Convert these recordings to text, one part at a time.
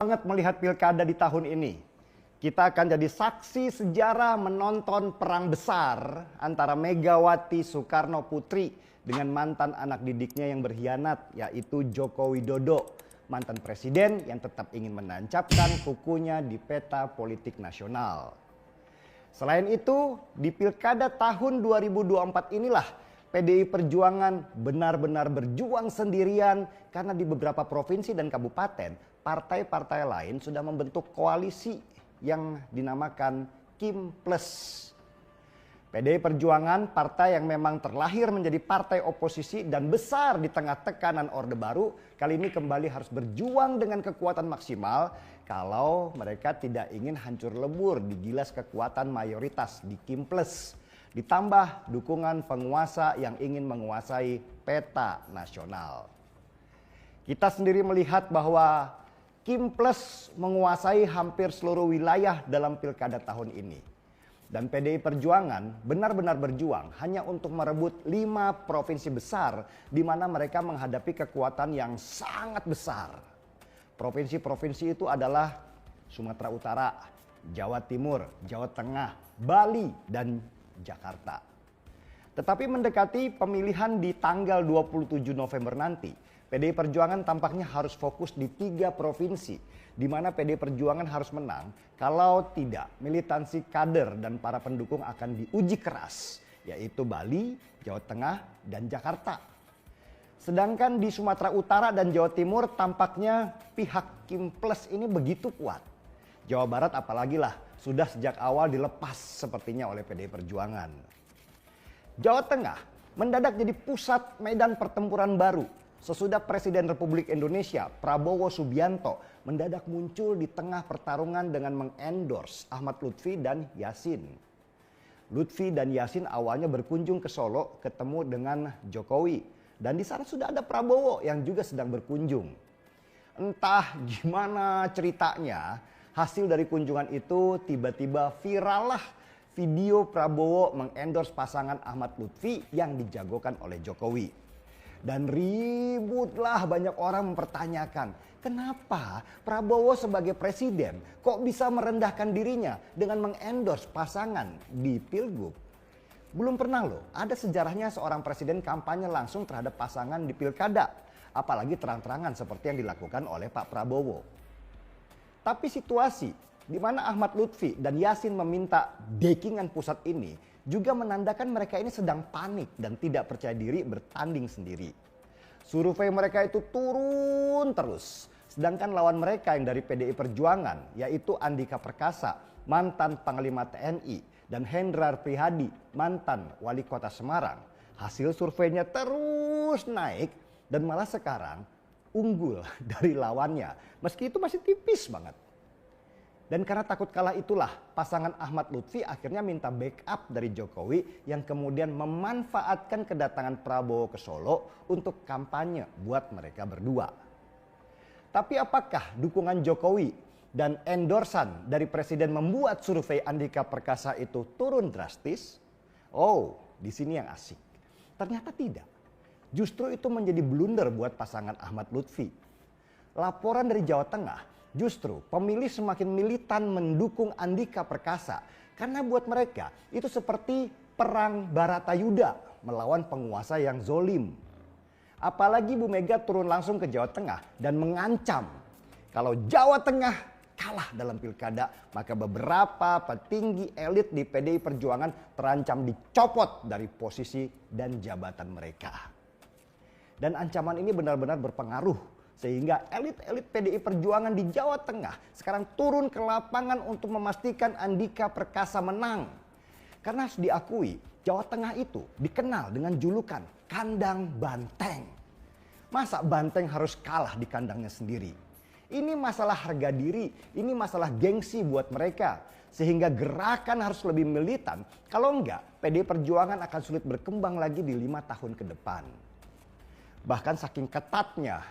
Banget melihat pilkada di tahun ini. Kita akan jadi saksi sejarah menonton perang besar antara Megawati Soekarno Putri dengan mantan anak didiknya yang berkhianat, yaitu Joko Widodo, mantan presiden yang tetap ingin menancapkan kukunya di peta politik nasional. Selain itu, di pilkada tahun 2024 inilah PDI Perjuangan benar-benar berjuang sendirian karena di beberapa provinsi dan kabupaten, partai-partai lain sudah membentuk koalisi yang dinamakan Kim Plus. PDI Perjuangan, partai yang memang terlahir menjadi partai oposisi dan besar di tengah tekanan Orde Baru, kali ini kembali harus berjuang dengan kekuatan maksimal kalau mereka tidak ingin hancur lebur di gilas kekuatan mayoritas di Kim Plus. Ditambah dukungan penguasa yang ingin menguasai peta nasional. Kita sendiri melihat bahwa Kim Plus menguasai hampir seluruh wilayah dalam pilkada tahun ini. Dan PDI Perjuangan benar-benar berjuang hanya untuk merebut 5 provinsi besar di mana mereka menghadapi kekuatan yang sangat besar. Provinsi-provinsi itu adalah Sumatera Utara, Jawa Timur, Jawa Tengah, Bali, dan Jakarta. Tetapi mendekati pemilihan di tanggal 27 November nanti, PDI Perjuangan tampaknya harus fokus di 3 provinsi di mana PDI Perjuangan harus menang. Kalau tidak, militansi kader dan para pendukung akan diuji keras, yaitu Bali, Jawa Tengah, dan Jakarta. Sedangkan di Sumatera Utara dan Jawa Timur tampaknya pihak Kim Plus ini begitu kuat. Jawa Barat apalagi lah, sudah sejak awal dilepas sepertinya oleh PDI Perjuangan. Jawa Tengah mendadak jadi pusat medan pertempuran baru sesudah Presiden Republik Indonesia Prabowo Subianto mendadak muncul di tengah pertarungan dengan mengendorse Ahmad Lutfi dan Yasin. Lutfi dan Yasin awalnya berkunjung ke Solo ketemu dengan Jokowi dan di sana sudah ada Prabowo yang juga sedang berkunjung. Entah gimana ceritanya, hasil dari kunjungan itu tiba-tiba viral lah video Prabowo mengendorse pasangan Ahmad Lutfi yang dijagokan oleh Jokowi. Dan ributlah banyak orang mempertanyakan, kenapa Prabowo sebagai presiden kok bisa merendahkan dirinya dengan mengendorse pasangan di Pilgub? Belum pernah loh, ada sejarahnya seorang presiden kampanye langsung terhadap pasangan di pilkada. Apalagi terang-terangan seperti yang dilakukan oleh Pak Prabowo. Tapi situasi di mana Ahmad Lutfi dan Yasin meminta backingan pusat ini juga menandakan mereka ini sedang panik dan tidak percaya diri bertanding sendiri. Survei mereka itu turun terus. Sedangkan lawan mereka yang dari PDI Perjuangan yaitu Andika Perkasa, mantan Panglima TNI, dan Hendrar Prihadi, mantan Wali Kota Semarang. Hasil surveinya terus naik dan malah sekarang unggul dari lawannya, meski itu masih tipis banget. Dan karena takut kalah itulah pasangan Ahmad Lutfi akhirnya minta backup dari Jokowi yang kemudian memanfaatkan kedatangan Prabowo ke Solo untuk kampanye buat mereka berdua. Tapi apakah dukungan Jokowi dan endorsan dari presiden membuat survei Andika Perkasa itu turun drastis? Oh, di sini yang asik. Ternyata tidak. Justru itu menjadi blunder buat pasangan Ahmad Lutfi. Laporan dari Jawa Tengah, justru pemilih semakin militan mendukung Andika Perkasa. Karena buat mereka itu seperti perang Baratayuda melawan penguasa yang zolim. Apalagi Bu Mega turun langsung ke Jawa Tengah dan mengancam kalau Jawa Tengah kalah dalam pilkada, maka beberapa petinggi elit di PDI Perjuangan terancam dicopot dari posisi dan jabatan mereka. Dan ancaman ini benar-benar berpengaruh sehingga elit-elit PDI Perjuangan di Jawa Tengah sekarang turun ke lapangan untuk memastikan Andika Perkasa menang. Karena harus diakui, Jawa Tengah itu dikenal dengan julukan kandang banteng. Masa banteng harus kalah di kandangnya sendiri? Ini masalah harga diri, ini masalah gengsi buat mereka. Sehingga gerakan harus lebih militan. Kalau enggak, PDI Perjuangan akan sulit berkembang lagi di 5 tahun ke depan. Bahkan saking ketatnya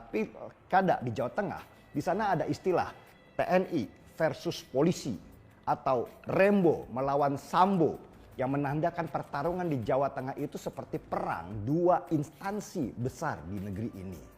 pilkada di Jawa Tengah, di sana ada istilah TNI versus polisi atau Rembo melawan Sambo yang menandakan pertarungan di Jawa Tengah itu seperti perang 2 instansi besar di negeri ini.